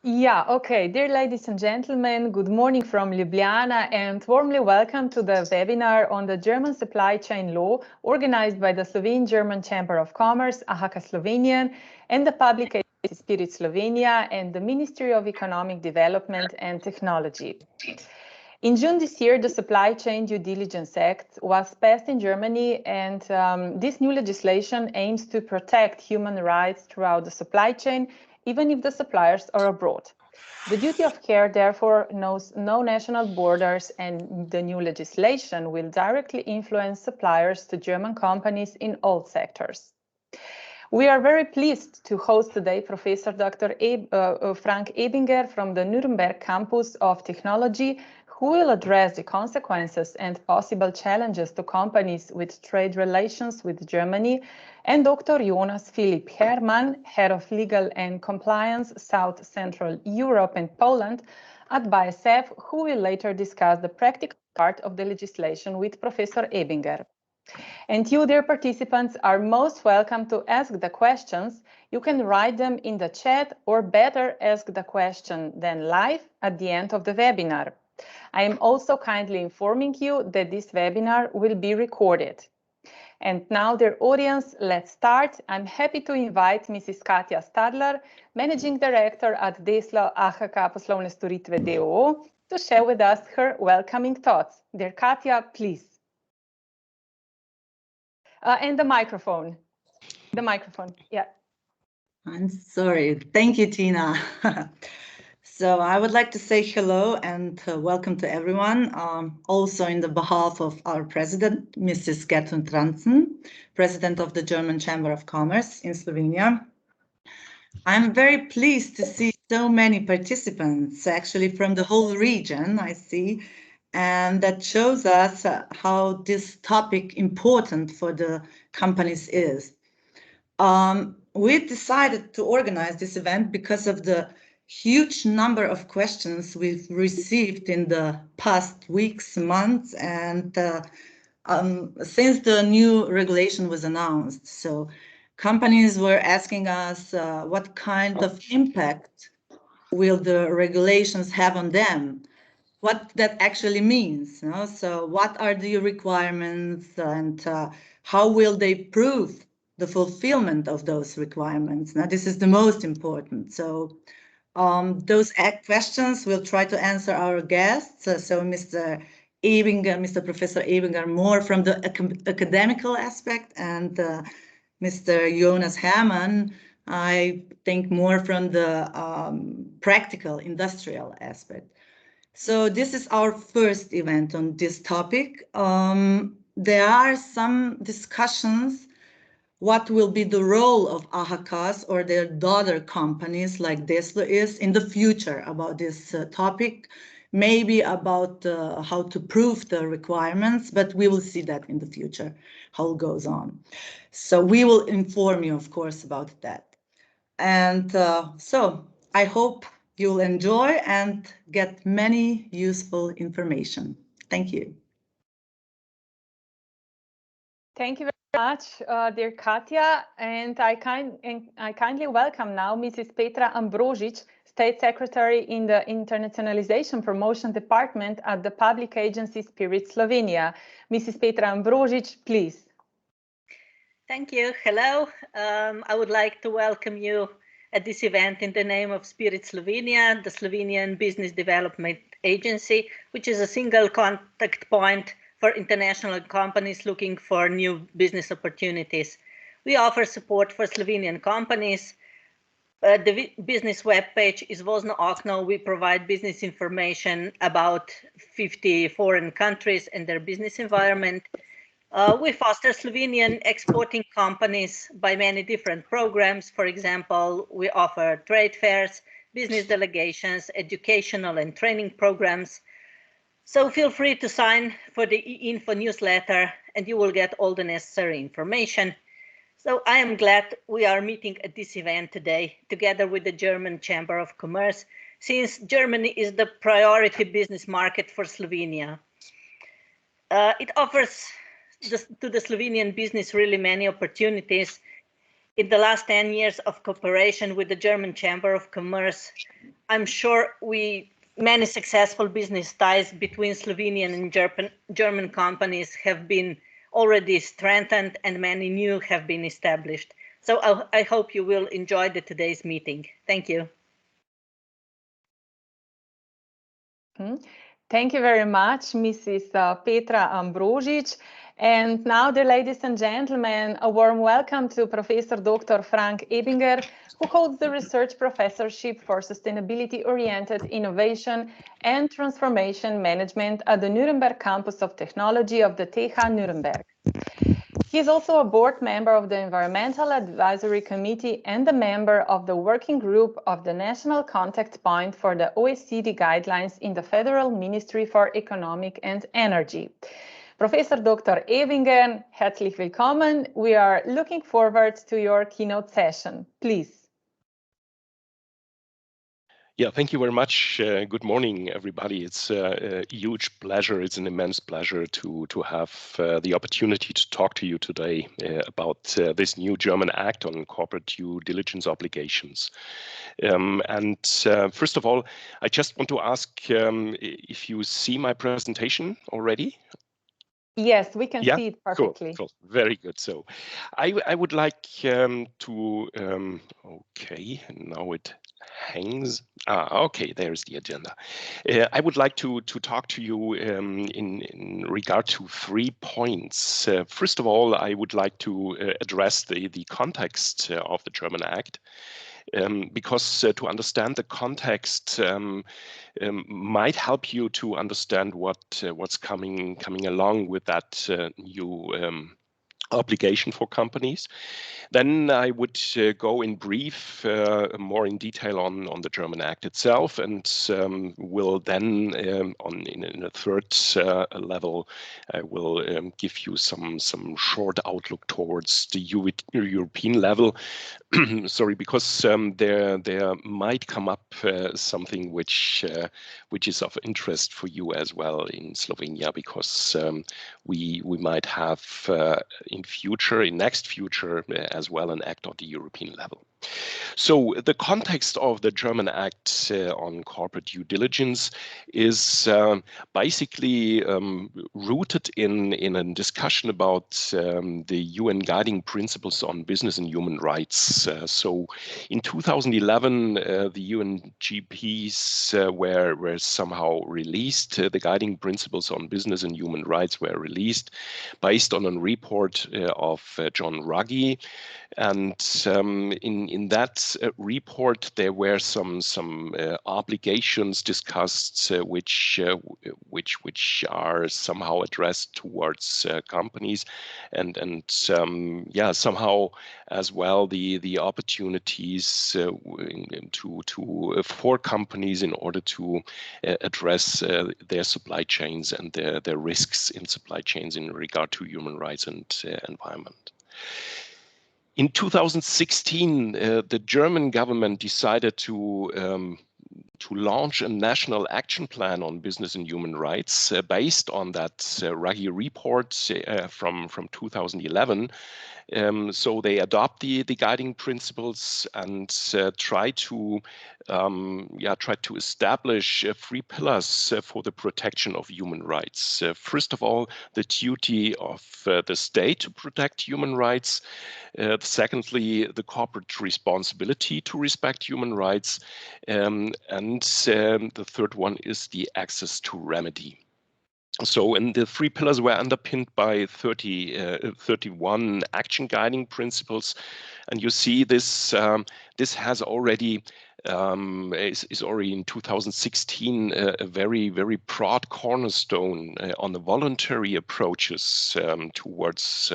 Yeah, okay. Dear ladies and gentlemen, good morning from Ljubljana and warmly welcome to the webinar on the German supply chain law organized by the Slovene-German Chamber of Commerce, AHK Slovenian, and the public agency Spirit Slovenia and the Ministry of Economic Development and Technology. In June this year, the Supply Chain Due Diligence Act was passed in Germany, and this new legislation aims to protect human rights throughout the supply chain, even if the suppliers are abroad. The duty of care, therefore, knows no national borders, and the new legislation will directly influence suppliers to German companies in all sectors. We are very pleased to host today Professor Dr. Frank Ebinger from the Nuremberg campus of technology, who will address the consequences and possible challenges to companies with trade relations with Germany, and Dr. Jonas Philipp Hermann, Head of Legal and Compliance, South Central Europe and Poland at BASF, who will later discuss the practical part of the legislation with Professor Ebinger. And you, dear participants, are most welcome to ask the questions. You can write them in the chat, or better, ask the question then live at the end of the webinar. I am also kindly informing you that this webinar will be recorded. And now, dear audience, let's start. I'm happy to invite Mrs. Katja Stadler, Managing Director at Deslo AHK poslovne storitve d.o.o, to share with us her welcoming thoughts. Dear Katja, please. And the microphone. The microphone, yeah. I'm sorry. Thank you, Tina. So I would like to say hello and welcome to everyone, also in the behalf of our president, Mrs. Gertrud Tranzen, president of the German Chamber of Commerce in Slovenia. I'm very pleased to see so many participants, actually from the whole region, I see, and that shows us how this topic important for the companies is. We decided to organize this event because of the huge number of questions we've received in the past weeks, months, and since the new regulation was announced. So companies were asking us what kind of impact will the regulations have on them, what that actually means. You know? So what are the requirements, and how will they prove the fulfillment of those requirements? Now, this is the most important. So those questions we'll try to answer our guests. So Mr. Ebinger, Mr. Professor Ebinger, more from the academical aspect, and Mr. Jonas Hermann, I think more from the practical industrial aspect. So this is our first event on this topic. There are some discussions what will be the role of AHKs or their daughter companies like Deslo is in the future about this topic, maybe about how to prove the requirements, but we will see that in the future, how it goes on. So we will inform you, of course, about that. And so I hope you'll enjoy and get many useful information. Thank you. Thank you very much, dear Katja, and I kindly welcome now Mrs. Petra Ambrožič, State Secretary in the Internationalization Promotion Department at the public agency Spirit Slovenia. Mrs. Petra Ambrožič, please. Thank you. Hello. I would like to welcome you at this event in the name of Spirit Slovenia, the Slovenian Business Development Agency, which is a single contact point for international companies looking for new business opportunities. We offer support for Slovenian companies. The business webpage is Vozno okno. We provide business information about 50 foreign countries and their business environment. We foster Slovenian exporting companies by many different programs. For example, we offer trade fairs, business delegations, educational and training programs. So feel free to sign for the e-info newsletter and you will get all the necessary information. So I am glad we are meeting at this event today together with the German Chamber of Commerce, since Germany is the priority business market for Slovenia. It offers to the Slovenian business really many opportunities. in the last 10 years of cooperation with the German Chamber of Commerce, I'm sure many successful business ties between Slovenian and German companies have been already strengthened and many new have been established. So I hope you will enjoy today's meeting. Thank you. Thank you very much, Mrs. Petra Ambrožič. And now, dear ladies and gentlemen, a warm welcome to Professor Dr. Frank Ebinger, who holds the Research Professorship for Sustainability-Oriented Innovation and Transformation Management at the Nuremberg Campus of Technology of the TH Nuremberg. He is also a board member of the Environmental Advisory Committee and a member of the working group of the National Contact Point for the OECD guidelines in the Federal Ministry for Economic and Energy. Professor Dr. Ebinger, herzlich willkommen. We are looking forward to your keynote session. Please. Yeah, thank you very much. Good morning, everybody. It's a huge pleasure. It's an immense pleasure to have the opportunity to talk to you today about this new German Act on corporate due diligence obligations. First of all, I just want to ask if you see my presentation already. Yes, we can see it perfectly. Cool. Very good. So I would like to, okay, now it hangs. Okay, there's the agenda. I would like to talk to you in regard to 3 points. First of all, I would like to address the context of the German Act. Because to understand the context might help you to understand what's coming along with that new obligation for companies. Then I would go in brief more in detail on the German Act itself, and will then in a third level I will give you some short outlook towards the European level. Sorry, because there might come up something which is of interest for you as well in Slovenia, because we might have in next future as well an act on the European level. So the context of the German Act on corporate due diligence is basically rooted in a discussion about the UN guiding principles on business and human rights. So in 2011, the UNGPs were somehow released. The guiding principles on business and human rights were released based on a report of John Ruggie. And in that report, there were some obligations discussed, which are somehow addressed towards companies, and somehow as well the opportunities for companies in order to address their supply chains and their risks in supply chains in regard to human rights and environment. In 2016, the German government decided to launch a national action plan on business and human rights based on that Ruggie report from 2011. So they adopt the guiding principles and try to establish 3 pillars for the protection of human rights. First of all, the duty of the state to protect human rights. Secondly, the corporate responsibility to respect human rights. And the third one is the access to remedy. So, and the 3 pillars were underpinned by 31 action guiding principles, and you see this has already is already in 2016 a very broad cornerstone on the voluntary approaches towards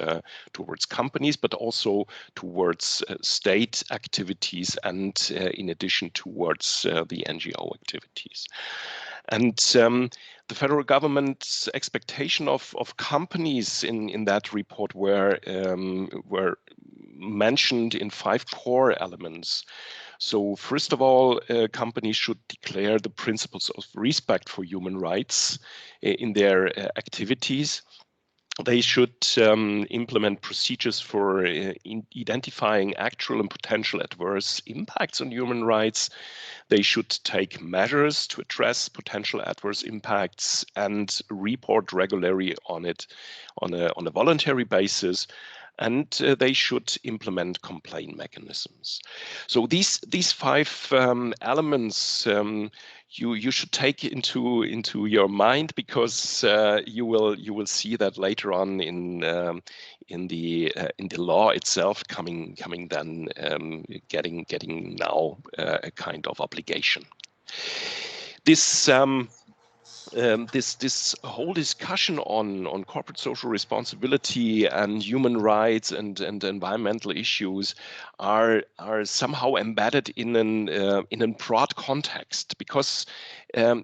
companies, but also towards state activities, and in addition towards the NGO activities. And the federal government's expectation of companies in that report were mentioned in 5 core elements. So first of all, companies should declare the principles of respect for human rights in their activities. They should implement procedures for identifying actual and potential adverse impacts on human rights. They should take measures to address potential adverse impacts and report regularly on it on a voluntary basis. And they should implement complaint mechanisms. So these five elements you should take into your mind, because you will see that later on in the law itself coming then getting now a kind of obligation. This this whole discussion on corporate social responsibility and human rights and environmental issues are somehow embedded in a broad context, because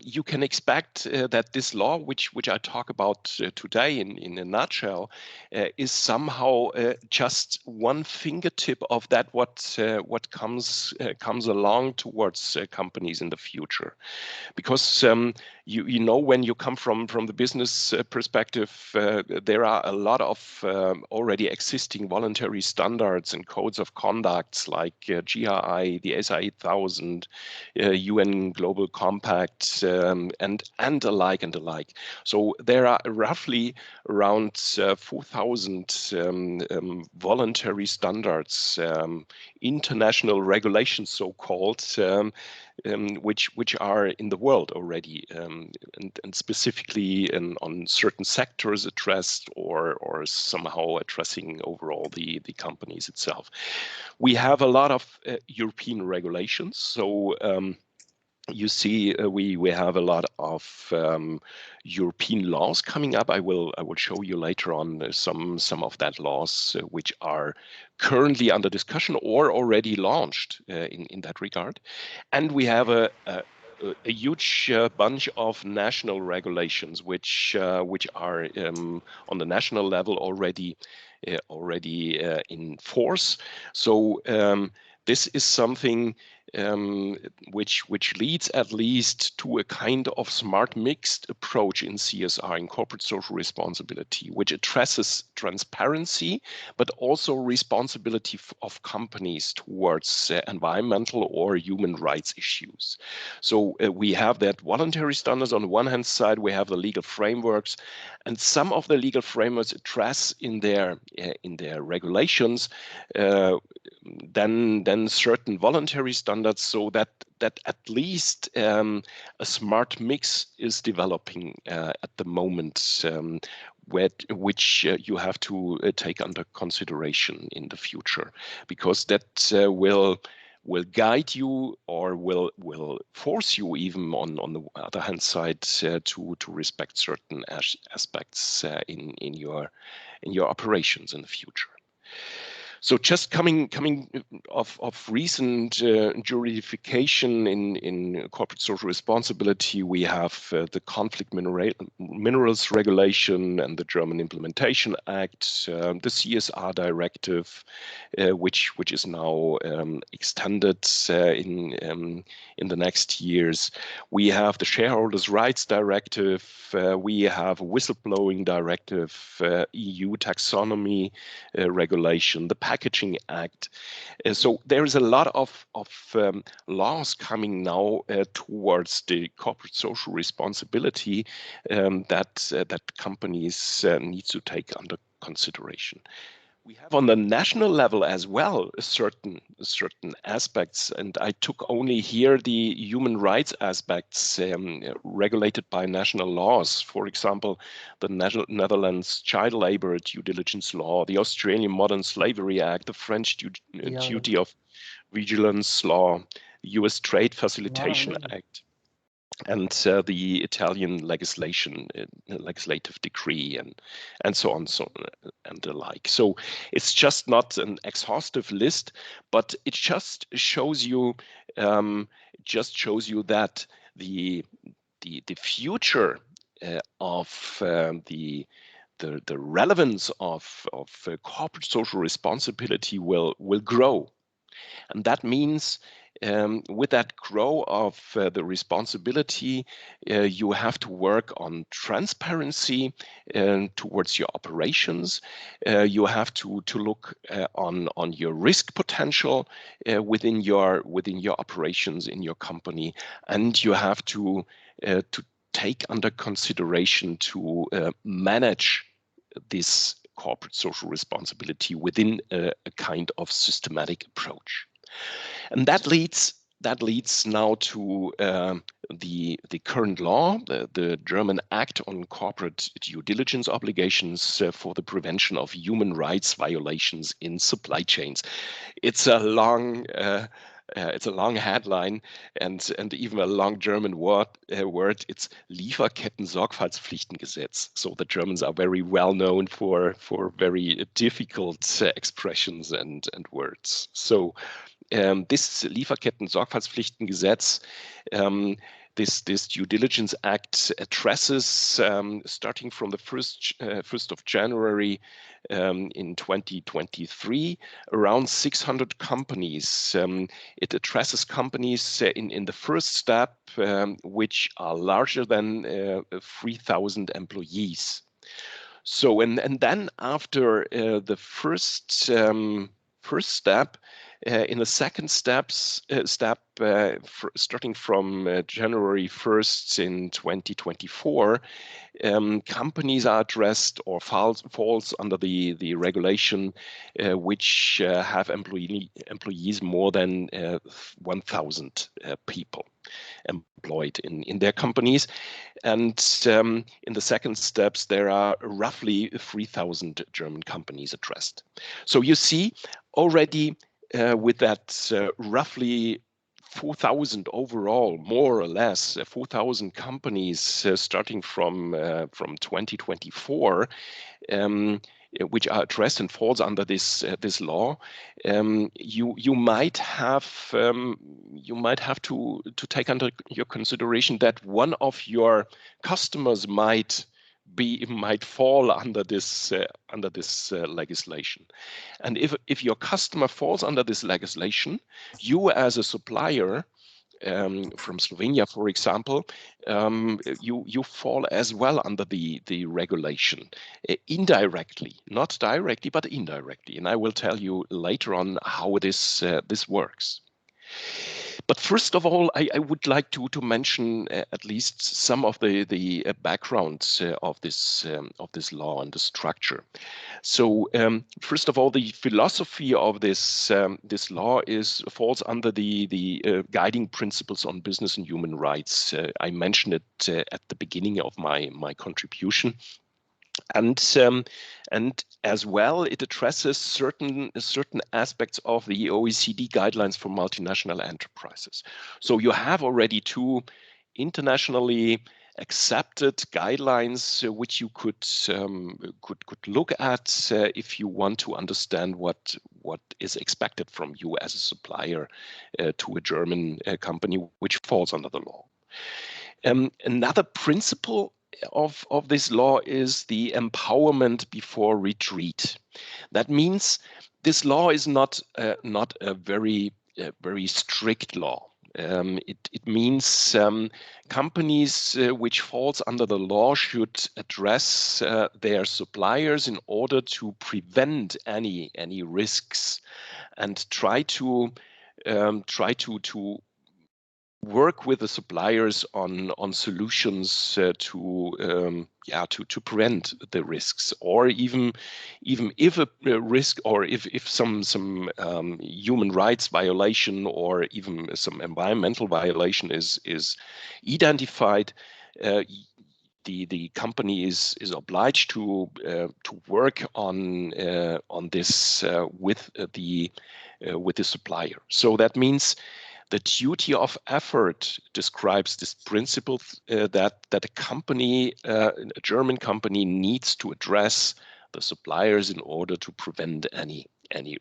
you can expect that this law, which I talk about today in a nutshell, is somehow just one fingertip of that what comes along towards companies in the future, because you know, when you come from the business perspective, there are a lot of already existing voluntary standards and codes of conduct, like GRI, the ASA 8000, UN Global Compact, and alike. So there are roughly around 4,000 voluntary standards, international regulations, so-called, which are in the world already, and specifically on certain sectors addressed, or somehow addressing overall the companies itself. We have a lot of European regulations, so you see, we have a lot of European laws coming up. I will show you later on some of that laws which are currently under discussion or already launched in that regard. And we have a huge bunch of national regulations which are on the national level already in force. So this is something which leads at least to a kind of smart mixed approach in CSR, in corporate social responsibility, which addresses transparency, but also responsibility of companies towards environmental or human rights issues. So we have that voluntary standards on the one hand side, we have the legal frameworks, and some of the legal frameworks address in their regulations then certain voluntary standards, so that at least a smart mix is developing at the moment, which you have to take under consideration in the future, because that will guide you, or will force you even on the other hand side to respect certain aspects in your operations in the future. So just coming of recent juridification in corporate social responsibility, we have the Conflict Minerals Regulation and the German Implementation Act, the CSR Directive, which is now extended in the next years. We have the Shareholders' Rights Directive. We have a Whistleblowing Directive, EU Taxonomy Regulation, the Packaging Act. So there is a lot of laws coming now towards the corporate social responsibility that companies need to take under consideration. We have on the national level as well certain aspects, and I took only here the human rights aspects regulated by national laws. For example, the Netherlands Child Labor Due Diligence Law, the Australian Modern Slavery Act, the French Duty of Vigilance Law, the US Trade Facilitation Act, and the Italian legislative decree, and so on, and the like. So it's just not an exhaustive list, but it just shows you that the future of the relevance of corporate social responsibility will grow, and that means with that grow of the responsibility, you have to work on transparency towards your operations. You have to look on your risk potential within your operations in your company, and you have to take under consideration to manage this corporate social responsibility within a kind of systematic approach. And that leads now to the current law, the German Act on Corporate Due Diligence Obligations for the Prevention of Human Rights Violations in Supply Chains. It's a long headline and even a long German word. It's Lieferkettengesetz. So the Germans are very well known for very difficult expressions and words. So this Lieferkettengesetz, this Due Diligence Act addresses, starting from the 1st of January in 2023, around 600 companies. It addresses companies in the first step which are larger than 3,000 employees. So and then after the first step, in the second step, starting from January 1st in 2024, companies are addressed or falls under the regulation which have employees more than 1,000 people employed in their companies. And in the second steps, there are roughly 3,000 German companies addressed. So you see already with that roughly 4,000 overall, more or less 4,000 companies starting from 2024, which are addressed and falls under this law. You might have to take under your consideration that one of your customers might fall under this legislation. And if your customer falls under this legislation, you as a supplier from Slovenia, for example, you fall as well under the regulation, indirectly, not directly, but indirectly. And I will tell you later on how this works. But first of all, I would like to mention at least some of the backgrounds of this law and the structure. So first of all, the philosophy of this law falls under the guiding principles on business and human rights. I mentioned it at the beginning of my contribution. And as well, it addresses certain aspects of the OECD guidelines for multinational enterprises. So you have already two internationally accepted guidelines which you could look at if you want to understand what is expected from you as a supplier to a German company which falls under the law. Another principle of this law is the empowerment before retreat. That means this law is not a very strict law. It means companies which falls under the law should address their suppliers in order to prevent any risks and try to work with the suppliers on solutions to prevent the risks, or even if a risk or if some human rights violation or even some environmental violation is identified, the company is obliged to work on this with the supplier. So that means the duty of effort describes this principle that a company, a German company, needs to address the suppliers in order to prevent any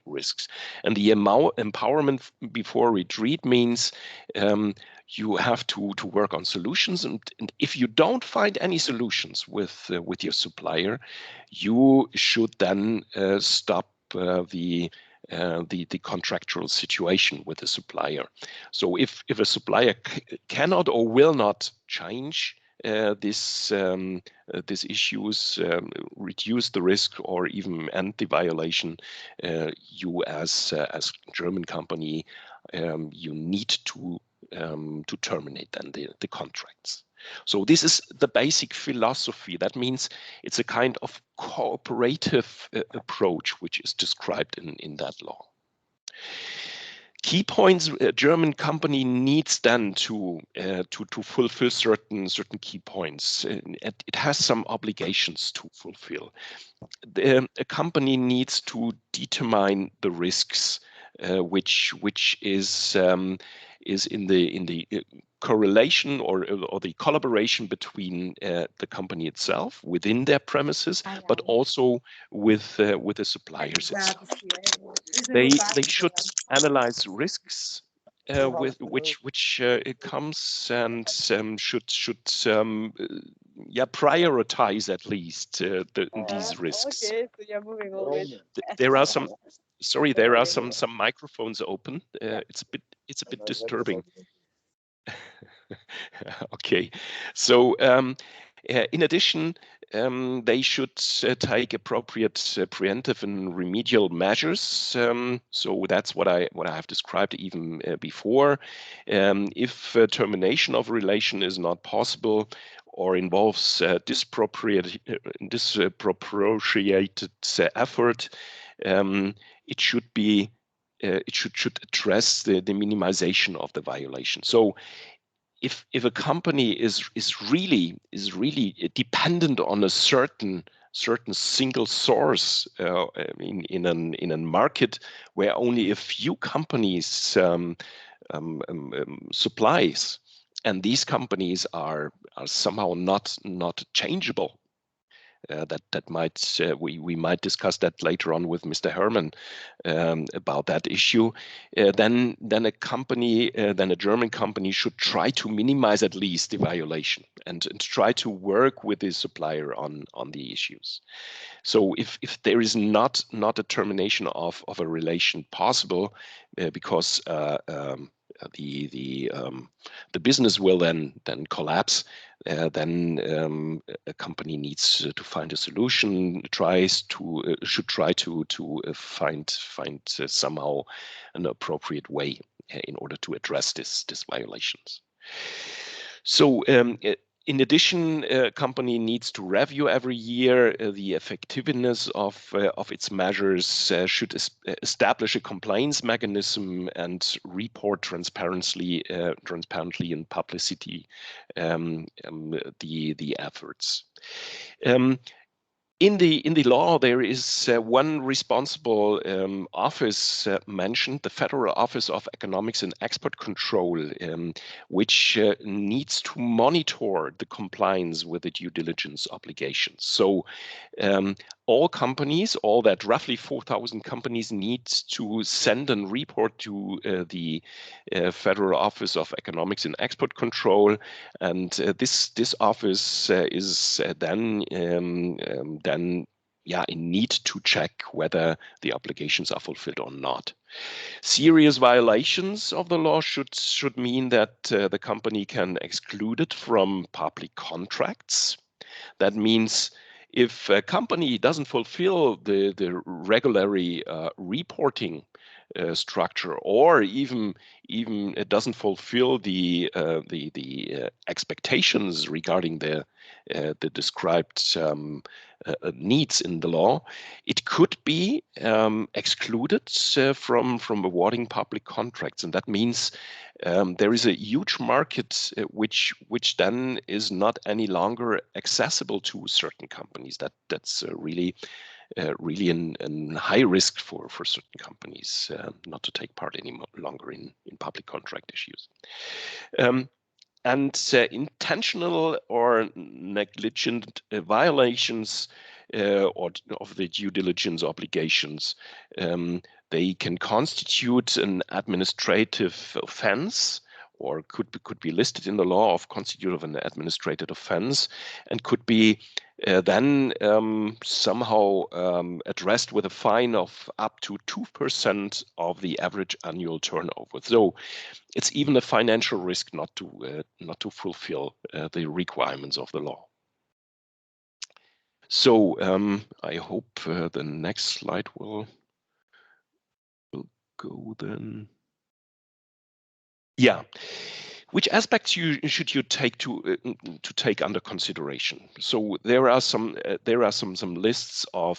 risks. And the empowerment before retreat means you have to work on solutions, and if you don't find any solutions with your supplier, you should then stop the the contractual situation with the supplier. So if a supplier cannot or will not change these issues, reduce the risk, or even end the violation, you as German company, you need to terminate then the contracts. So this is the basic philosophy. That means it's a kind of cooperative approach which is described in that law. Key points: a German company needs then to fulfill certain key points. It has some obligations to fulfill. A company needs to determine the risks, which is in the correlation or the collaboration between the company itself within their premises, but also with the suppliers itself. They should analyze risks with which it comes, and should prioritize at least these risks. There are some. Sorry, there are some microphones open. It's a bit disturbing. Okay, so in addition, they should take appropriate preemptive and remedial measures. So that's what I have described even before. If termination of relation is not possible or involves disproportionate effort, it should be it should address the minimization of the violation. So if a company is really dependent on a certain single source in a market where only a few companies supplies, and these companies are somehow not changeable. That might we might discuss that later on with Mr. Herman about that issue. Then a company, then a German company should try to minimize at least the violation and try to work with the supplier on the issues. So if there is not a termination of a relation possible, because the business will then collapse, then a company needs to find a solution, should try to find somehow an appropriate way in order to address these violations. So in addition, a company needs to review every year the effectiveness of its measures, should establish a compliance mechanism, and report transparently and publicity the efforts. In the law, there is one responsible office mentioned, the Federal Office of Economics and Export Control, which needs to monitor the compliance with the due diligence obligations. So all companies, all that roughly 4,000 companies, need to send a report to the Federal Office of Economics and Export Control, and this office is then in need to check whether the obligations are fulfilled or not. Serious violations of the law should mean that the company can exclude it from public contracts. That means if a company doesn't fulfill the regulatory reporting structure, or even it doesn't fulfill the expectations regarding the described needs in the law, it could be excluded from awarding public contracts, and that means there is a huge market which then is not any longer accessible to certain companies. That's really a high risk for certain companies not to take part any longer in public contract issues. And intentional or negligent violations of the due diligence obligations, they can constitute an administrative offense or could be listed in the law of constitute of an administrative offense, and could be then somehow addressed with a fine of up to 2% of the average annual turnover. So it's even a financial risk not to fulfill the requirements of the law. So I hope the next slide will go then. Yeah. Which aspects should you take to take under consideration? So there are some lists of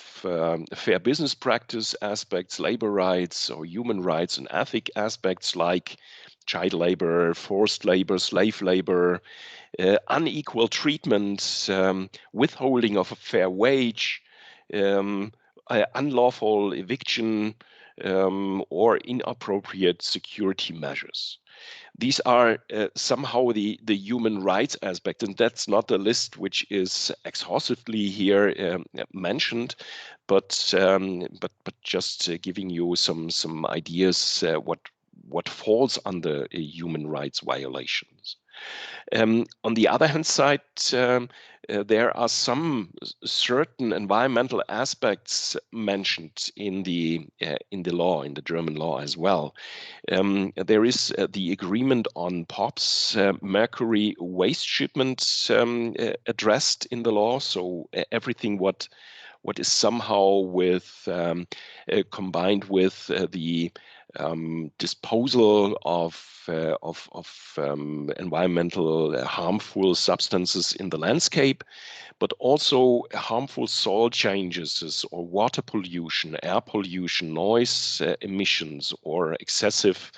fair business practice aspects, labor rights or human rights and ethic aspects like child labor, forced labor, slave labor, unequal treatment, withholding of a fair wage, unlawful eviction, or inappropriate security measures. These are somehow the human rights aspect, and that's not the list which is exhaustively here mentioned, but just giving you some ideas what falls under human rights violations. On the other hand side, there are some certain environmental aspects mentioned in the law, in the German law as well. There is the agreement on POPs, mercury waste shipments, addressed in the law. So everything what is somehow with combined with the disposal of environmental harmful substances in the landscape, but also harmful soil changes or water pollution, air pollution, noise emissions, or excessive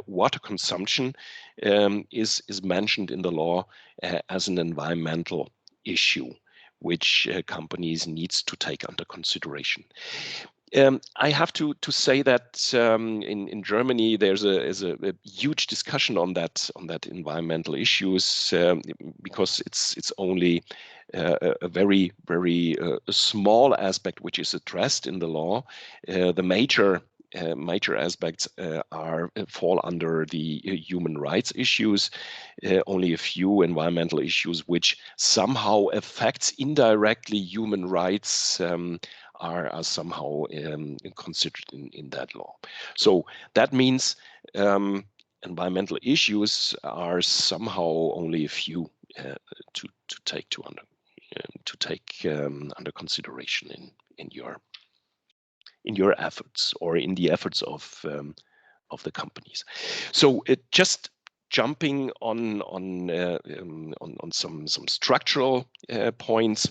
water consumption is mentioned in the law as an environmental issue, which companies needs to take under consideration. I have to say that in Germany there's a huge discussion on that environmental issues because it's only a very small aspect which is addressed in the law. The major aspects fall under the human rights issues. Only a few environmental issues which somehow affects indirectly human rights are somehow considered in that law. So that means environmental issues are somehow only a few to take under consideration in your efforts or in the efforts of the companies. So just jumping on some structural points.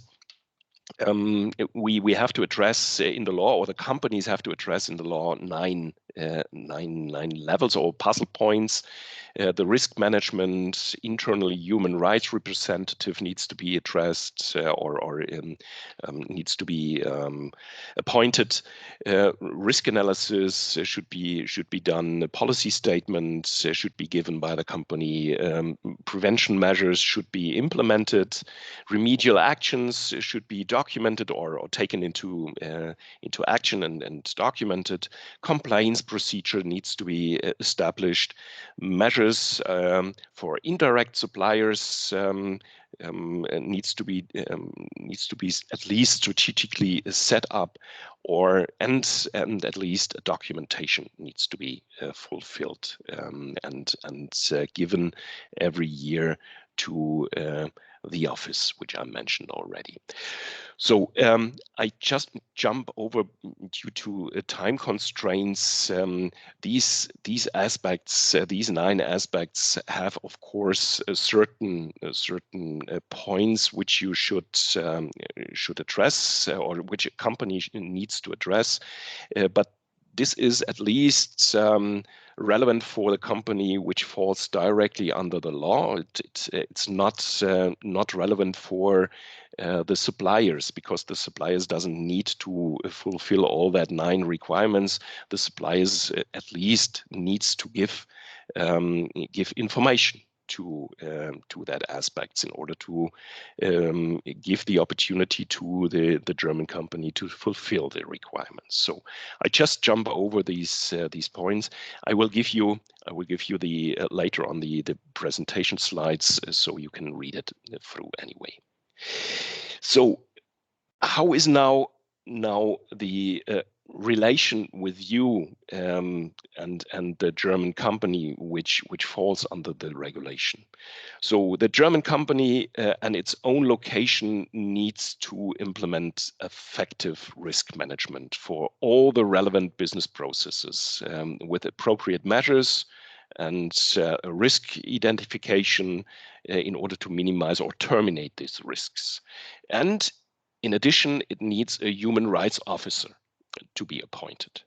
We have to address in the law, or the companies have to address in the law, nine levels or puzzle points. The risk management, internally human rights representative needs to be addressed or needs to be appointed. Risk analysis should be done. Policy statements should be given by the company. Prevention measures should be implemented. Remedial actions should be documented or taken into action and documented. Compliance procedure needs to be established. Measures for indirect suppliers needs to be at least strategically set up, and at least a documentation needs to be fulfilled and given every year to the office, which I mentioned already. So I just jump over due to time constraints. These aspects, these 9 aspects, have of course certain points which you should address, or which a company needs to address, but this is at least relevant for the company which falls directly under the law. It's not relevant for the suppliers, because the suppliers doesn't need to fulfill all that 9 requirements. The suppliers at least needs to give information to that aspects in order to give the opportunity to the German company to fulfill the requirements. So I just jump over these points. I will give you the later on the presentation slides so you can read it through anyway. So how is now the relation with you and the German company which falls under the regulation? So the German company and its own location needs to implement effective risk management for all the relevant business processes with appropriate measures and risk identification in order to minimize or terminate these risks. And in addition, it needs a human rights officer to be appointed.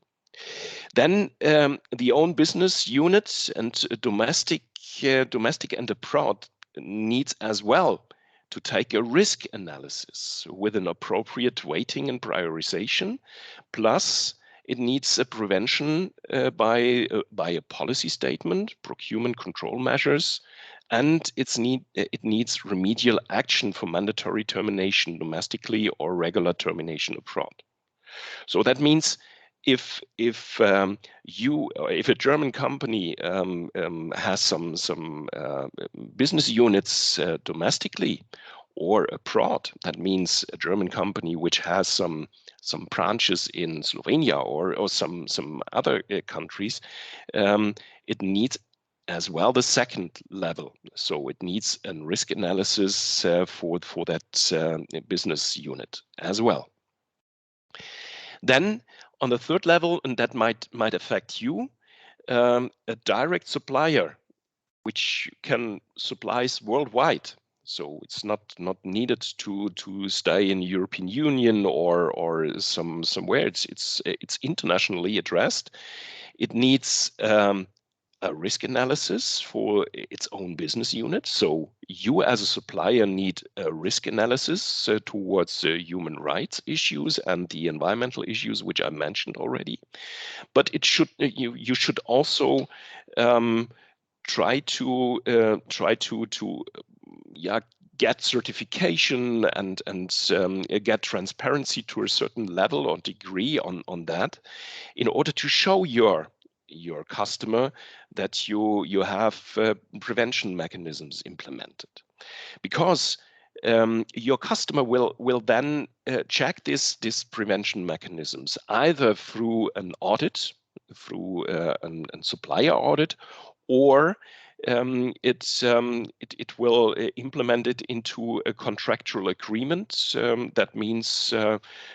Then the own business units and domestic and abroad needs as well to take a risk analysis with an appropriate weighting and prioritization. Plus, it needs a prevention by a policy statement, procurement control measures, and it needs remedial action for mandatory termination domestically or regular termination abroad. So that means if a German company has some business units domestically or abroad, that means a German company which has some branches in Slovenia or some other countries, it needs as well the second level. So it needs a risk analysis for that business unit as well. Then on the third level, and that might affect you, a direct supplier which can supplies worldwide. So it's not needed to stay in European Union or somewhere. It's internationally addressed. It needs a risk analysis for its own business unit. So you as a supplier need a risk analysis towards human rights issues and the environmental issues, which I mentioned already. But it should you should also try to get certification and get transparency to a certain level or degree on that in order to show your customer that you have prevention mechanisms implemented, because your customer will then check this prevention mechanisms either through an audit, through a supplier audit, or it will implement it into a contractual agreement. That means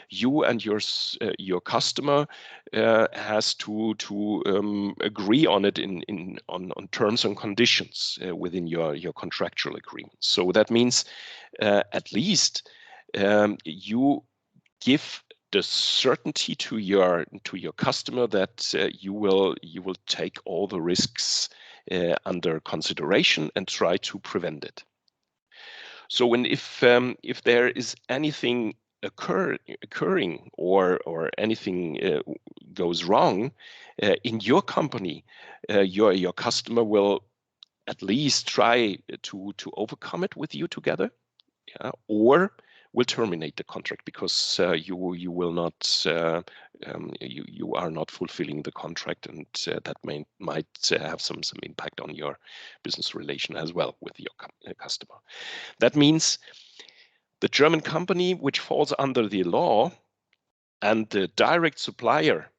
you and your customer has to agree on it on terms and conditions within your contractual agreement. So that means at least you give the certainty to your customer that you will take all the risks under consideration and try to prevent it. So when if there is anything occurring or anything goes wrong in your company, your customer will at least try to overcome it with you together, or will terminate the contract because you will not you are not fulfilling the contract, and that might have some impact on your business relation as well with your customer. That means the German company which falls under the law and the direct supplier,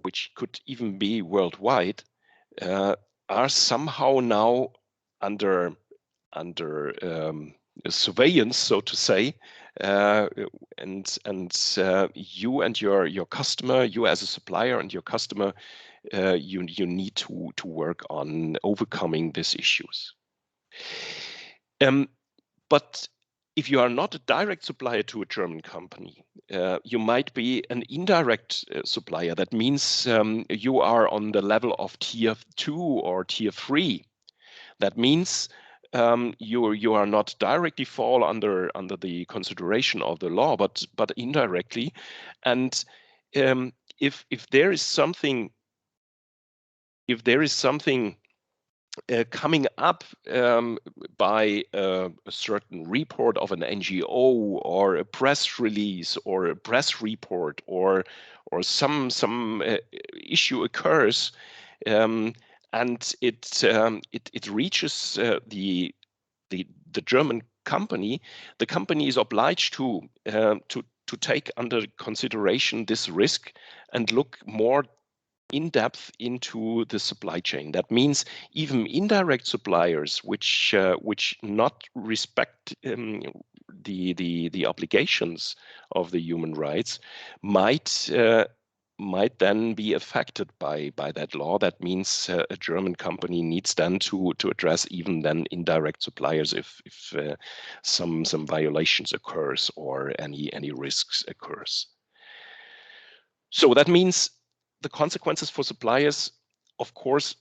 which could even be worldwide, are somehow now under surveillance, so to say, and you and your customer, you as a supplier and your customer, you need to work on overcoming these issues. But if you are not a direct supplier to a German company, you might be an indirect supplier. That means you are on the level of tier 2 or tier 3. That means you are not directly fall under the consideration of the law, but indirectly. And if there is something coming up by a certain report of an NGO or a press release or a press report or some issue occurs, and it reaches the German company. The company is obliged to take under consideration this risk and look more in depth into the supply chain. That means even indirect suppliers, which not respect the obligations of the human rights, might then be affected by that law. That means a German company needs then to address even then indirect suppliers if some violations occurs or any risks occurs. So that means the consequences for suppliers, of course,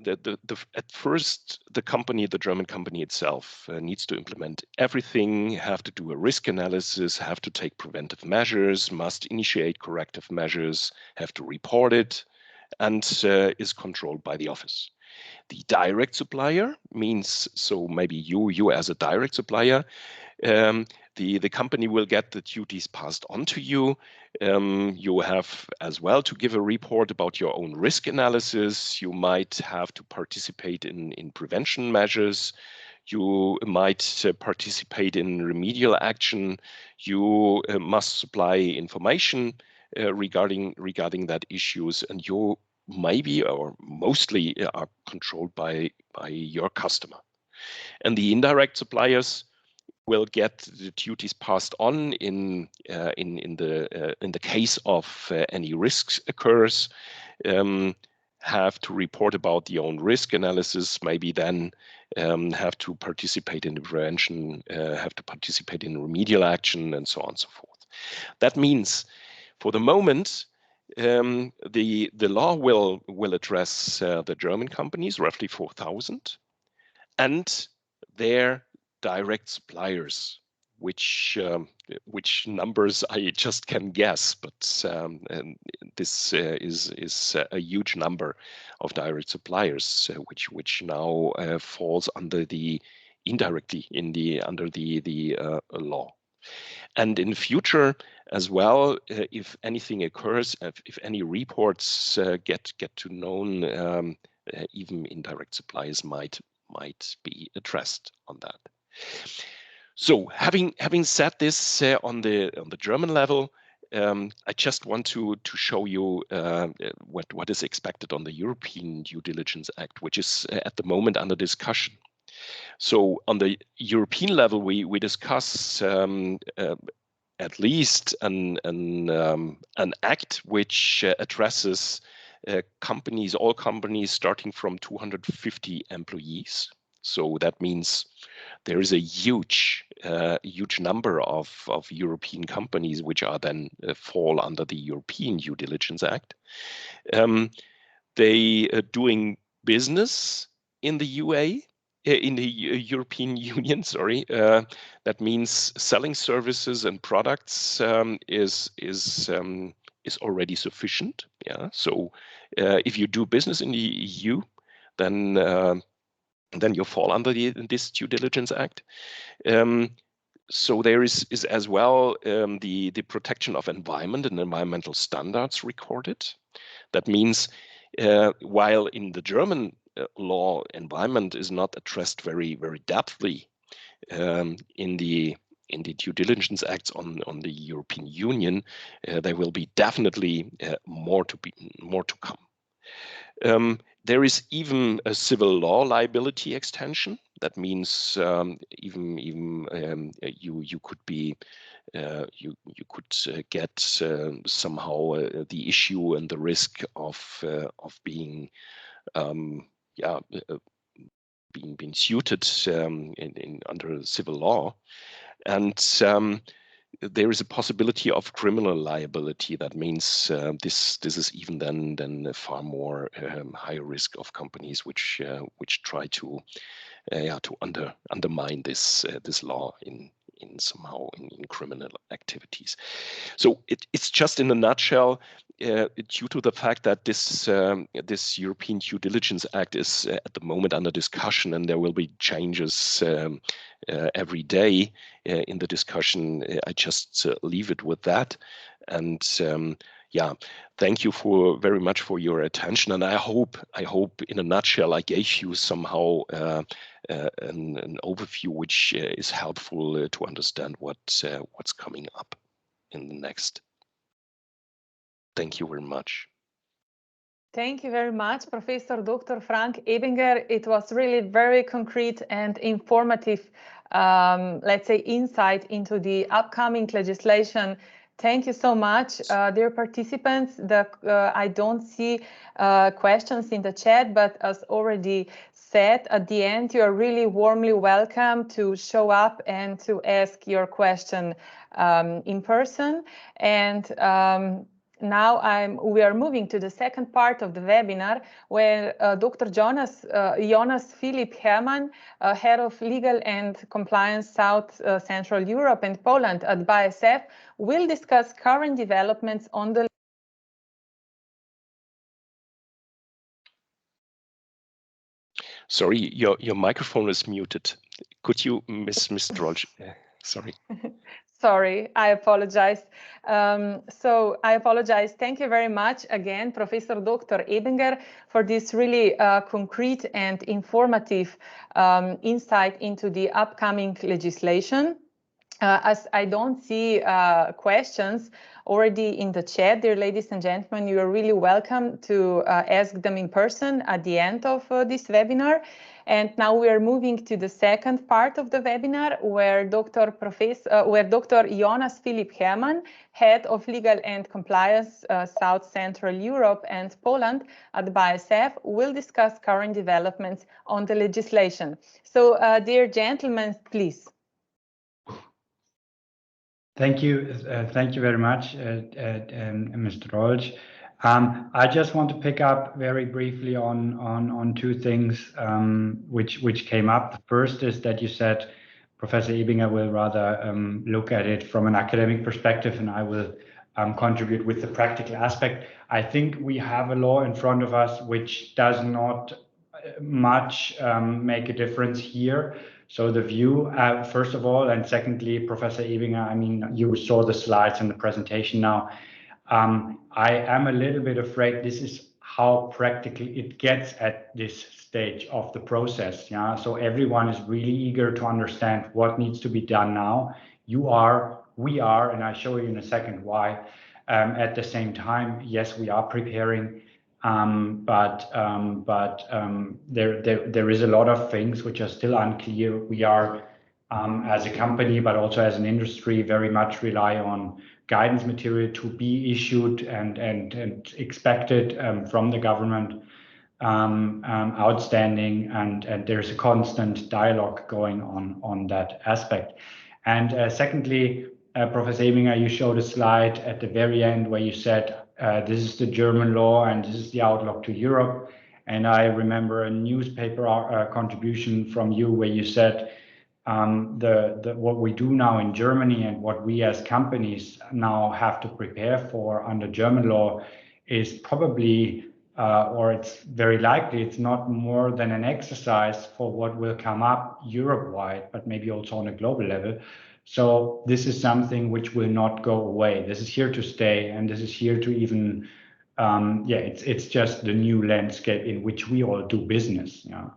at first the German company itself needs to implement everything, have to do a risk analysis, have to take preventive measures, must initiate corrective measures, have to report it, and is controlled by the office. The direct supplier means, so maybe you as a direct supplier, the company will get the duties passed on to you. You have as well to give a report about your own risk analysis. You might have to participate in prevention measures. You might participate in remedial action. You must supply information regarding that issues, and you maybe or mostly are controlled by your customer. And the indirect suppliers will get the duties passed on in the case of any risks occurs, have to report about the own risk analysis, maybe then have to participate in the prevention, have to participate in remedial action, and so on and so forth. That means for the moment, the law will address the German companies, roughly 4,000, and their direct suppliers, which numbers I just can guess, but this is a huge number of direct suppliers, which now falls under the indirectly under the law. And in future as well, if anything occurs, if any reports get to known, even indirect suppliers might be addressed on that. So having said this on the German level, I just want to show you what is expected on the European Due Diligence Act, which is at the moment under discussion. So on the European level, we discuss at least an act which addresses all companies starting from 250 employees. So that means there is a huge number of European companies which are then fall under the European Due Diligence Act. They are doing business in the European Union. Sorry, that means selling services and products is already sufficient. Yeah. So if you do business in the EU, then you fall under this Due Diligence Act. So there is as well the protection of environment and environmental standards recorded. That means while in the German law, environment is not addressed very depthly in the Due Diligence Acts on the European Union, there will be definitely more to come. There is even a civil law liability extension. That means even you could be you could get somehow the issue and the risk of being being suited under civil law, and there is a possibility of criminal liability. That means this is even then a far more higher risk of companies which try to undermine this law in somehow in criminal activities. So it's just in a nutshell, due to the fact that this European Due Diligence Act is at the moment under discussion, and there will be changes every day in the discussion, I just leave it with that. And yeah, thank you very much for your attention. And I hope in a nutshell I gave you somehow an overview which is helpful to understand what's coming up in the next. Thank you very much. Thank you very much, Professor Dr. Frank Ebinger. It was really very concrete and informative, let's say, insight into the upcoming legislation. Thank you so much, dear participants. I don't see questions in the chat, but as already said, at the end, you are really warmly welcome to show up and to ask your question in person. And now we are moving to the second part of the webinar, where Dr. Jonas Philip Herman, Head of Legal and Compliance South Central Europe and Poland at BASF, will discuss current developments on the Sorry, your microphone is muted. Could you, Ms. Drolj? Sorry. Sorry, I apologize. So I apologize. Thank you very much again, Professor Dr. Ebinger, for this really concrete and informative insight into the upcoming legislation. As I don't see questions already in the chat, dear ladies and gentlemen, you are really welcome to ask them in person at the end of this webinar. And now we are moving to the second part of the webinar, where Dr. Jonas Philip Herman, Head of Legal and Compliance South Central Europe and Poland at BASF, will discuss current developments on the legislation. So, dear gentlemen, please. Thank you very much, Mr. Drolj. I just want to pick up very briefly on two things which came up. The first is that you said Professor Ebinger will rather look at it from an academic perspective, and I will contribute with the practical aspect. I think we have a law in front of us which does not much make a difference here. So the view, first of all, and secondly, Professor Ebinger, I mean, you saw the slides in the presentation now. I am a little bit afraid this is how practically it gets at this stage of the process. Yeah, so everyone is really eager to understand what needs to be done now. You are, we are, and I'll show you in a second why. At the same time, yes, we are preparing, but there is a lot of things which are still unclear. We are, as a company, but also as an industry, very much rely on guidance material to be issued and expected from the government, outstanding, and there's a constant dialogue going on that aspect. And secondly, Professor Ebinger, you showed a slide at the very end where you said this is the German law and this is the outlook to Europe. And I remember a newspaper contribution from you where you said what we do now in Germany and what we as companies now have to prepare for under German law is probably, or it's very likely, it's not more than an exercise for what will come up Europe-wide, but maybe also on a global level. So this is something which will not go away. This is here to stay, and this is here to even, it's just the new landscape in which we all do business. Yeah.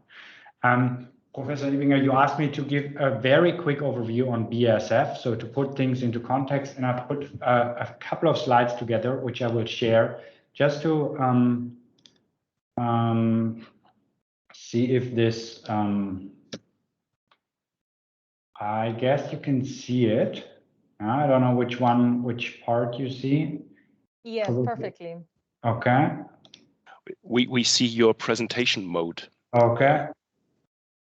Professor Ebinger, you asked me to give a very quick overview on BASF, so to put things into context, and I put a couple of slides together, which I will share, just to see if this, I guess you can see it. I don't know which part you see. Yes, probably. Perfectly. Okay. We see your presentation mode. Okay.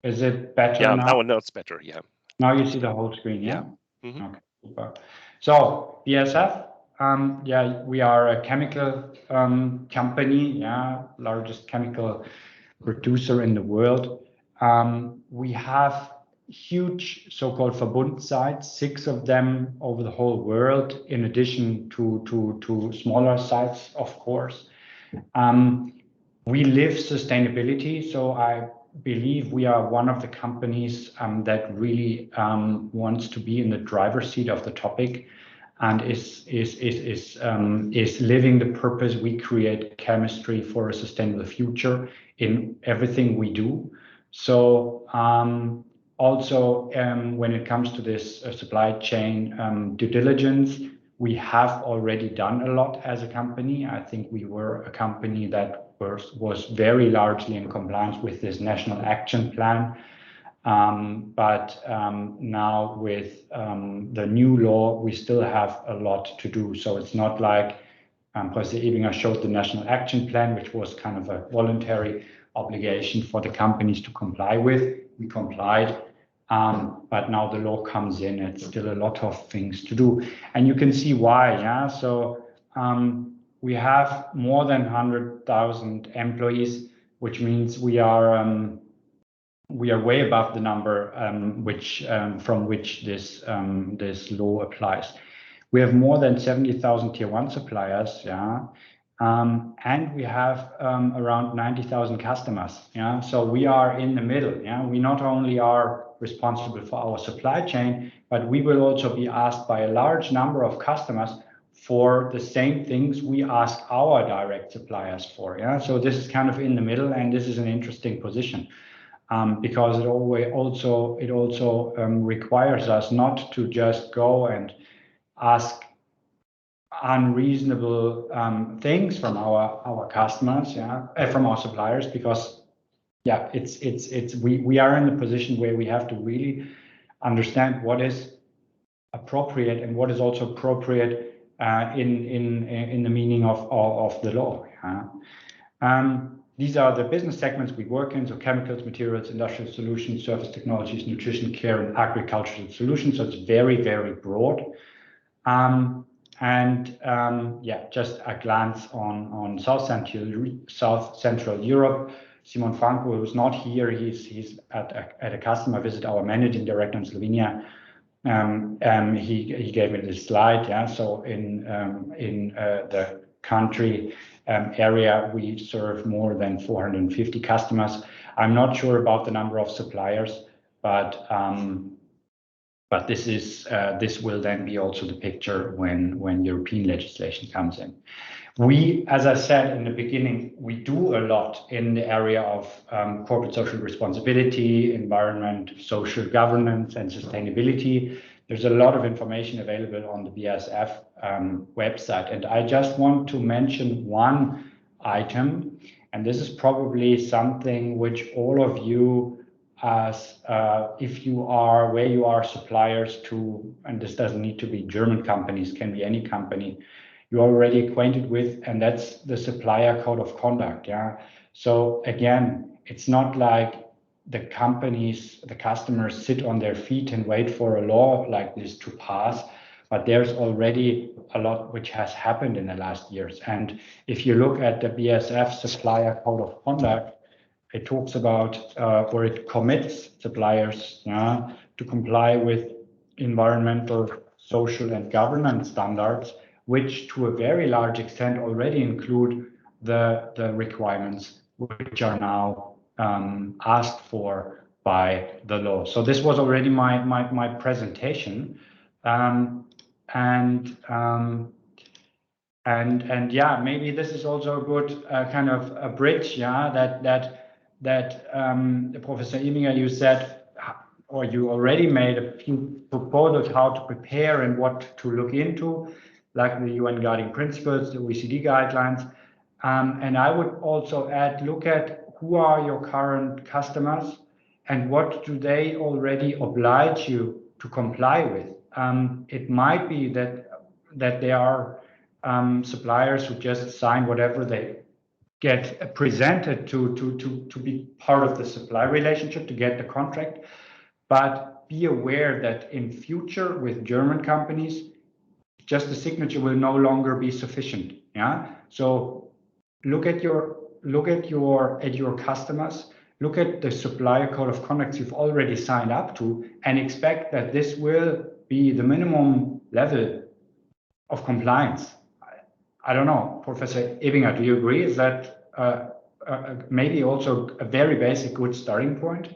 Is it better now? Now it's better, yeah. Now you see the whole screen, yeah? Mm-hmm. Okay, super. So BASF, we are a chemical company, largest chemical producer in the world. We have huge so-called Verbund sites, 6 of them over the whole world, in addition to smaller sites, of course. We live sustainability, so I believe we are one of the companies that really wants to be in the driver's seat of the topic, and is living the purpose. We create chemistry for a sustainable future in everything we do. So also when it comes to this supply chain due diligence, we have already done a lot as a company. I think we were a company that was very largely in compliance with this national action plan. But now with the new law, we still have a lot to do. So it's not like Professor Ebinger showed the national action plan, which was kind of a voluntary obligation for the companies to comply with. We complied, but now the law comes in. It's still a lot of things to do. And you can see why, yeah? So we have more than 100,000 employees, which means we are way above the number from which this law applies. We have more than 70,000 tier 1 suppliers, yeah, and we have around 90,000 customers, yeah. So we are in the middle, yeah. We not only are responsible for our supply chain, but we will also be asked by a large number of customers for the same things we ask our direct suppliers for, yeah. So this is kind of in the middle, and this is an interesting position. Because it also requires us not to just go and ask unreasonable things from our customers, yeah, from our suppliers, because yeah, we are in the position where we have to really understand what is appropriate and what is also appropriate in the meaning of the law. Yeah? These are the business segments we work in, so chemicals, materials, industrial solutions, surface technologies, nutrition, care, and agricultural solutions. So it's very, very broad. Yeah, just a glance on South Central Europe. Simon Franco, who's not here, he's at a customer visit, our managing director in Slovenia. He gave me this slide. Yeah, so in the country area, we serve more than 450 customers. I'm not sure about the number of suppliers, but this will then be also the picture when European legislation comes in. We, as I said in the beginning, we do a lot in the area of corporate social responsibility, environment, social governance, and sustainability. There's a lot of information available on the BASF website. And I just want to mention one item, and this is probably something which all of you, as if you are where you are suppliers to, and this doesn't need to be German companies, can be any company, you're already acquainted with, and that's the supplier code of conduct. Yeah. So again, it's not like the companies, the customers sit on their feet and wait for a law like this to pass, but there's already a lot which has happened in the last years. And if you look at the BASF supplier code of conduct, it talks about, or it commits suppliers to comply with environmental, social, and governance standards, which to a very large extent already include the requirements which are now asked for by the law. So this was already my presentation, and yeah, maybe this is also a good kind of a bridge, yeah, that Professor Ebinger, you said, or you already made a few proposals how to prepare and what to look into, like the UN Guiding Principles, the OECD guidelines, and I would also add, look at who are your current customers and what do they already oblige you to comply with. It might be that there are suppliers who just sign whatever they get presented to be part of the supply relationship, to get the contract. But be aware that in future with German companies, just the signature will no longer be sufficient. Yeah. So look at your customers look at the supplier code of conduct you've already signed up to and expect that this will be the minimum level of compliance. I don't know, Professor Ebinger, do you agree? Is that maybe also a very basic good starting point?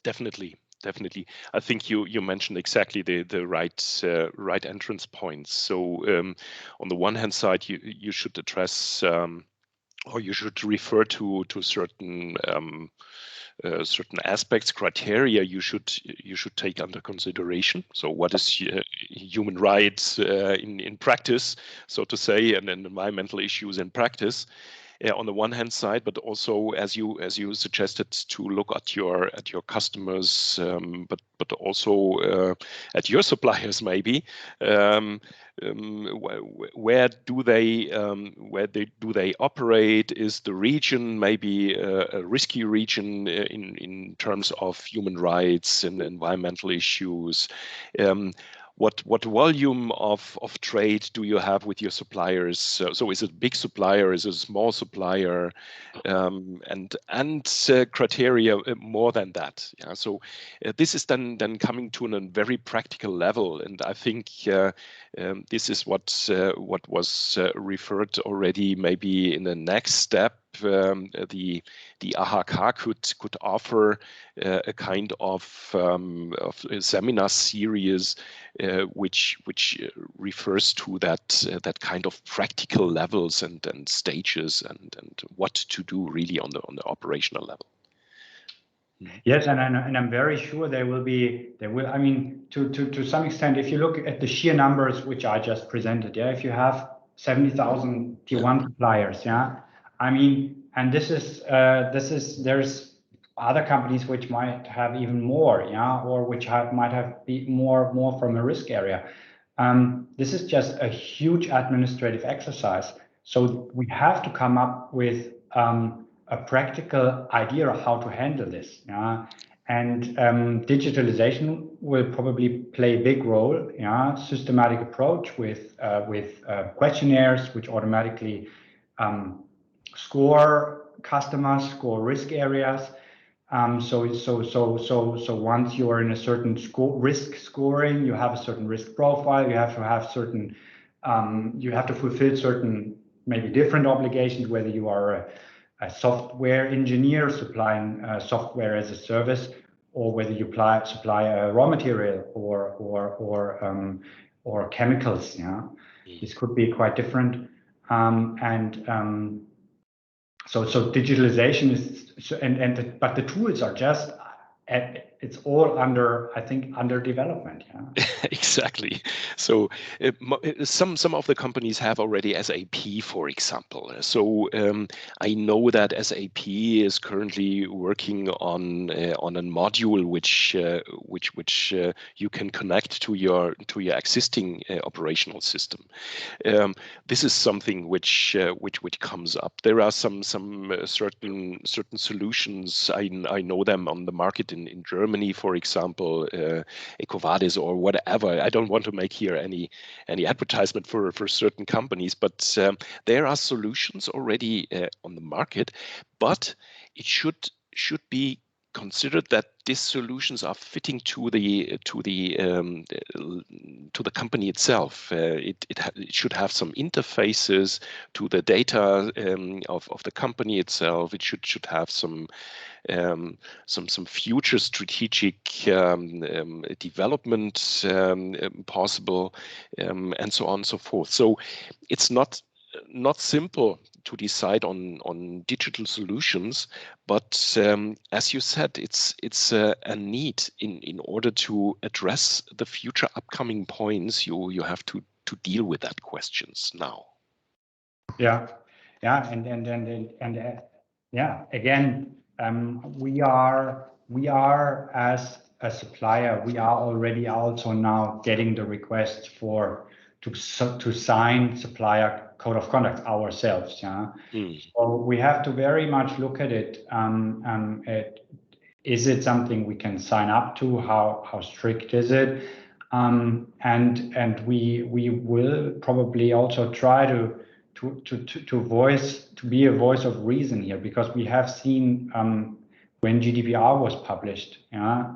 Definitely. I think you mentioned exactly the right entrance points. So on the one hand side, you should address or you should refer to certain certain aspects, criteria you should take under consideration. So what is human rights in practice, so to say, and environmental issues in practice. On the one hand side, but also as you suggested, to look at your customers, but also at your suppliers maybe. Where do they operate? Is the region maybe a risky region in terms of human rights and environmental issues? What volume of trade do you have with your suppliers? So is it a big supplier? Is it a small supplier? And criteria more than that. Yeah. So this is then coming to a very practical level, and I think this is what was referred already maybe in the next step. The AHK could offer a kind of a seminar series which refers to that kind of practical levels and stages and what to do really on the operational level. Yes, and I'm very sure there will. I mean, to some extent, if you look at the sheer numbers which I just presented, yeah, if you have 70,000 tier 1 suppliers, yeah, I mean, and there's other companies which might have even more, yeah, or which might have be more from a risk area. This is just a huge administrative exercise. So we have to come up with a practical idea of how to handle this. Yeah? And digitalization will probably play a big role. Yeah? Systematic approach with questionnaires which automatically score customers, score risk areas. So once you are in a certain risk scoring, you have a certain risk profile. You have to have certain, you have to fulfill certain maybe different obligations, whether you are a software engineer supplying software as a service, or whether you supply a raw material or chemicals. Yeah, this could be quite different. So digitalization is, but the tools are just, it's all under development. Yeah. Exactly. So some of the companies have already SAP, for example. So I know that SAP is currently working on a module which you can connect to your existing operational system. This is something which comes up. There are some certain solutions. I know them on the market in Germany, for example, EcoVadis or whatever. I don't want to make here any advertisement for certain companies, but there are solutions already on the market, but it should be considered that these solutions are fitting to the company itself. It should have some interfaces to the data of the company itself. It should have some future strategic development possible, and so on and so forth. So it's not simple to decide on digital solutions, but as you said, it's a need in order to address the future upcoming points. You have to deal with that questions now. Yeah, and yeah, again, we are as a supplier, we are already also now getting the request to sign supplier code of conduct ourselves. Yeah. So we have to very much look at it. Is it something we can sign up to? How strict is it? And we will probably also try to be a voice of reason here, because we have seen when GDPR was published,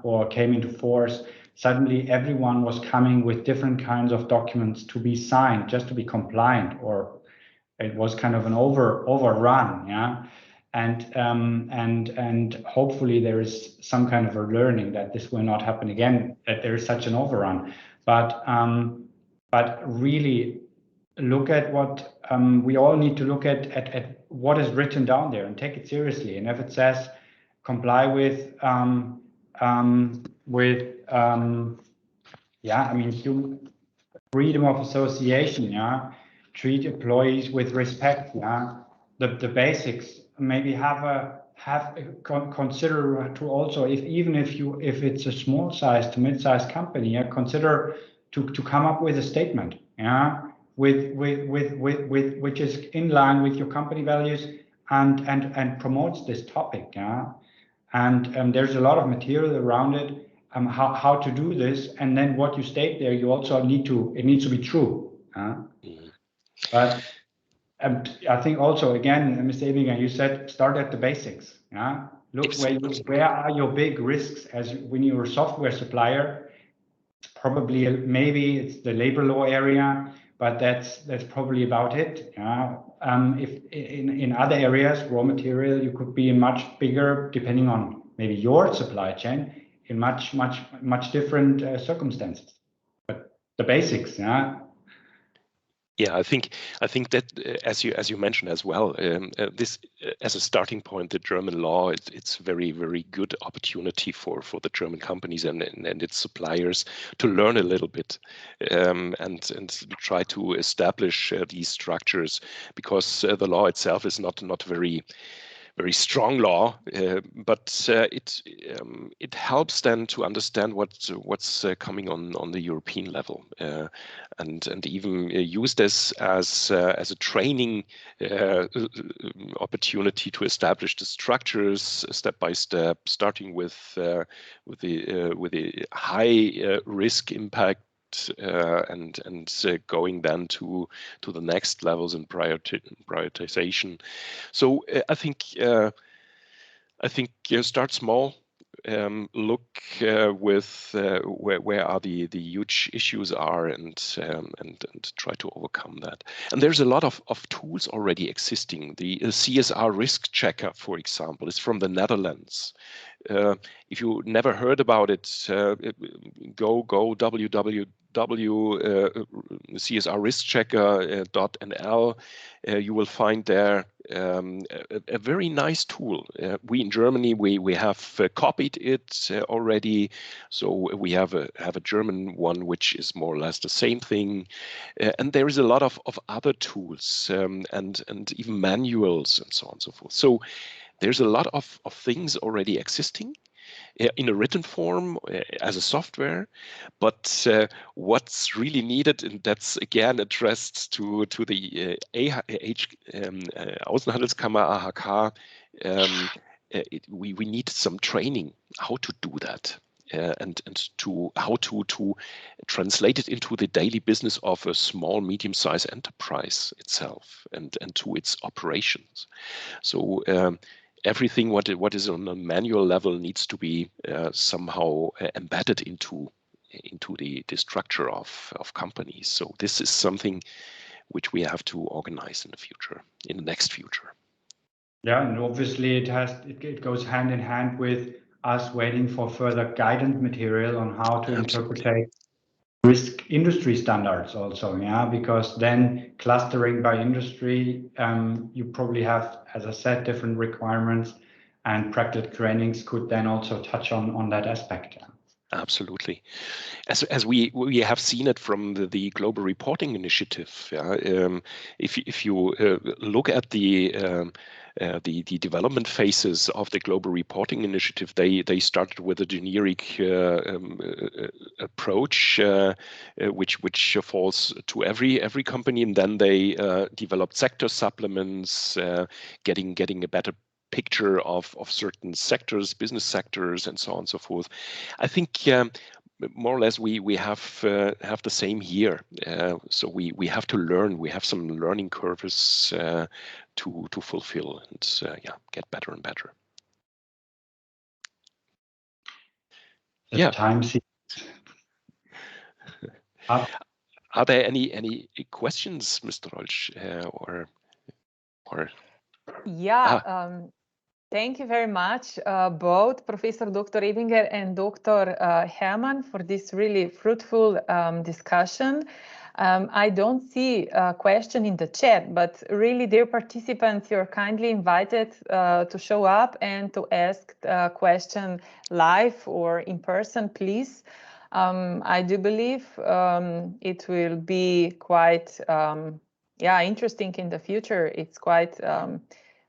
or came into force, suddenly everyone was coming with different kinds of documents to be signed just to be compliant, or it was kind of an overrun, and hopefully there is some kind of a learning that this will not happen again, that there is such an overrun. But really look at what we all need to look at what is written down there and take it seriously. And if it says comply with freedom of association, treat employees with respect, the basics, maybe consider to also, if it's a small size to mid-sized company, consider to come up with a statement, which is in line with your company values and promotes this topic, and there's a lot of material around it, how to do this, and then what you state there, you also it needs to be true. But I think also, again, Mr. Ebinger, you said start at the basics. Look where are your big risks as when you're a software supplier. Probably maybe it's the labor law area, but that's probably about it. If in other areas, raw material, you could be much bigger, depending on maybe your supply chain, in much different circumstances. But the basics, Yeah, I think that as you mentioned as well, this as a starting point, the German law, it's very, very good opportunity for the German companies and its suppliers to learn a little bit and try to establish these structures, because the law itself is not very strong law, but it helps then to understand what's coming on the European level, and even use this as a training opportunity to establish the structures step by step, starting with the high risk impact. And going then to the next levels in prioritization. So I think start small. Look with where are the huge issues are, and try to overcome that. And there's a lot of tools already existing. The CSR risk checker, for example, is from the Netherlands. If you never heard about it, go www.csrriskchecker.nl. You will find there a very nice tool. We in Germany we have copied it already, so we have a German one which is more or less the same thing, and there is a lot of other tools and even manuals and so on and so forth. So there's a lot of things already existing in a written form as a software, but what's really needed, and that's again addressed to the Außenhandelskammer AHK, we need some training how to do that. And to how to translate it into the daily business of a small, medium-sized enterprise itself and to its operations. So everything what is on a manual level needs to be somehow embedded into the structure of companies. So this is something which we have to organize in the next future. Yeah, and obviously it goes hand in hand with us waiting for further guidance material on how to interpret risk industry standards also, because then clustering by industry, you probably have, as I said, different requirements, and practical trainings could then also touch on that aspect. Absolutely, as we have seen it from the Global Reporting Initiative. If you look at the development phases of the Global Reporting Initiative, they started with a generic approach, which falls to every company, and then they developed sector supplements, getting a better picture of certain sectors, business sectors, and so on and so forth. I think more or less we have the same here. So we have to learn. We have some learning curves to fulfill and get better and better. The time seems. Are there any questions, Mr. Rolsch, or? Yeah. Thank you very much, both Professor Dr. Ebinger and Dr. Hermann, for this really fruitful discussion. I don't see a question in the chat, but really, dear participants, you're kindly invited to show up and to ask a question live or in person, please. I do believe it will be quite interesting in the future. It's quite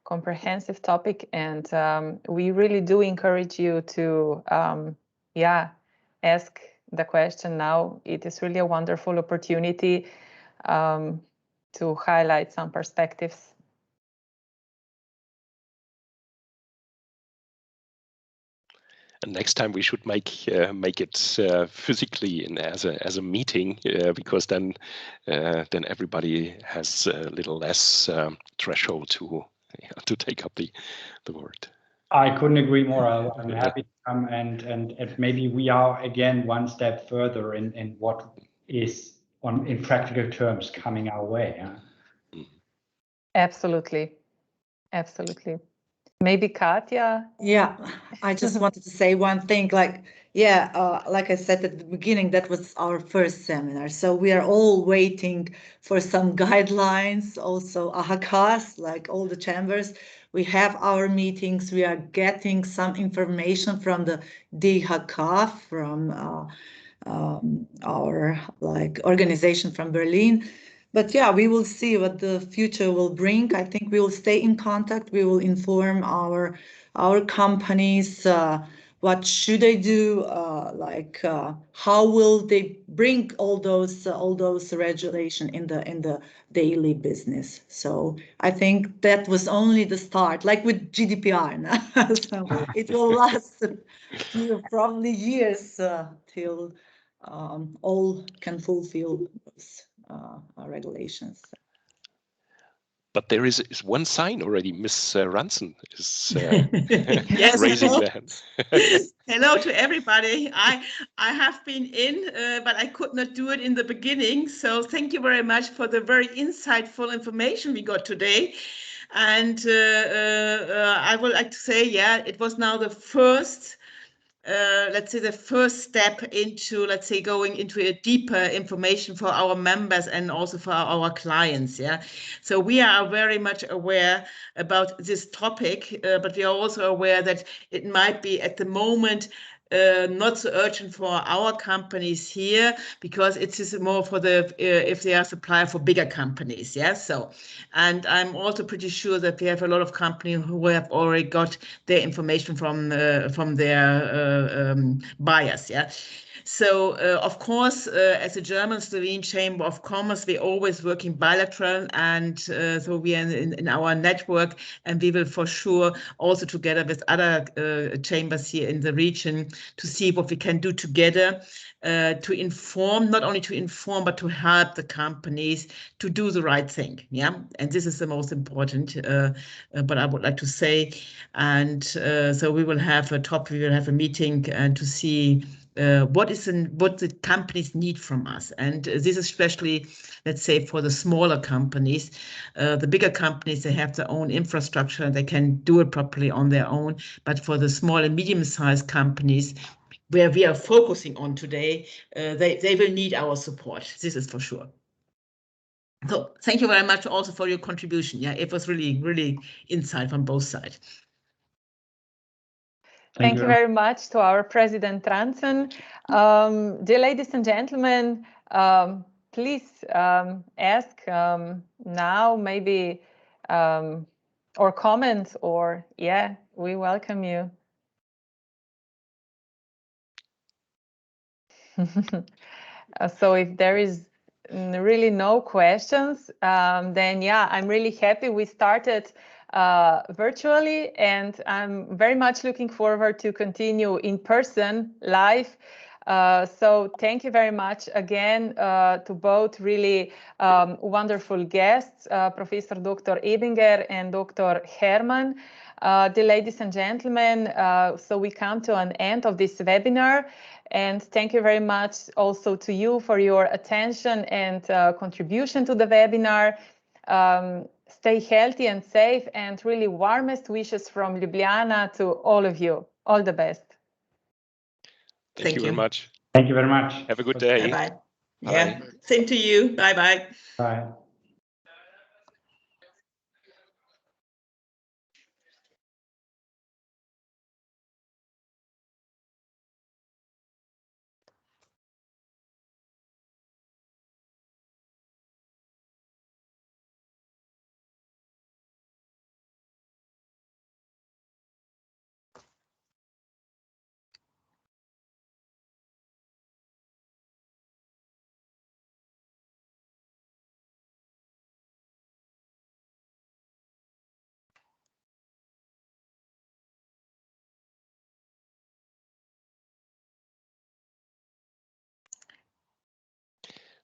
comprehensive topic, and we really do encourage you to ask the question now. It is really a wonderful opportunity to highlight some perspectives. And next time we should make it physically as a meeting, because then everybody has a little less threshold to take up the word. I couldn't agree more. I'm happy to come and maybe we are again one step further in what is in practical terms coming our way. Yeah? Absolutely. Maybe Katja? Yeah, I just wanted to say one thing, like I said at the beginning, that was our first seminar. So we are all waiting for some guidelines, also AHKs, like all the chambers. We have our meetings, we are getting some information from the DHK, from our organization from Berlin. But yeah, we will see what the future will bring. I think we will stay in contact. We will inform our companies what should they do, how will they bring all those regulations in the daily business. So I think that was only the start, like with GDPR. So it will last probably years till all can fulfill those regulations. But there is one sign already. Miss Ranson is yes, raising their hand. Hello to everybody. I have been in, but I could not do it in the beginning. So thank you very much for the very insightful information we got today. And I would like to say, it was now the first let's say the first step into, let's say, going into a deeper information for our members and also for our clients. Yeah. So we are very much aware about this topic, but we are also aware that it might be at the moment not so urgent for our companies here, because it is more for the if they are supplier for bigger companies. Yeah. So, and I'm also pretty sure that we have a lot of companies who have already got their information from their buyers. Yeah. So, of course, as a German-Slovene Chamber of Commerce, we always work in bilateral, and so we are in our network, and we will for sure also together with other chambers here in the region to see what we can do together to inform, not only to inform, but to help the companies to do the right thing. Yeah, and this is the most important, but I would like to say, and so we will have a meeting and to see what the companies need from us. And this is especially, let's say, for the smaller companies. The bigger companies, they have their own infrastructure and they can do it properly on their own. But for the small and medium-sized companies, where we are focusing on today, they will need our support. This is for sure. So thank you very much also for your contribution. Yeah, it was really, really insight from both sides. Thank you very much to our President Ranson. Dear ladies and gentlemen, please ask now, maybe, or comment, or we welcome you. So if there is really no questions, then I'm really happy we started virtually, and I'm very much looking forward to continue in person live. So thank you very much again to both really wonderful guests, Professor Dr. Ebinger and Dr. Hermann. Dear ladies and gentlemen, so we come to an end of this webinar, and thank you very much also to you for your attention and contribution to the webinar. Stay healthy and safe, and really warmest wishes from Ljubljana to all of you. All the best. Thank you very much. Thank you very much. Have a good day. Bye-bye. Bye. Yeah, same to you. Bye-bye. Bye.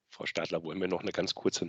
Frau Stadler, wollen wir noch eine ganz kurze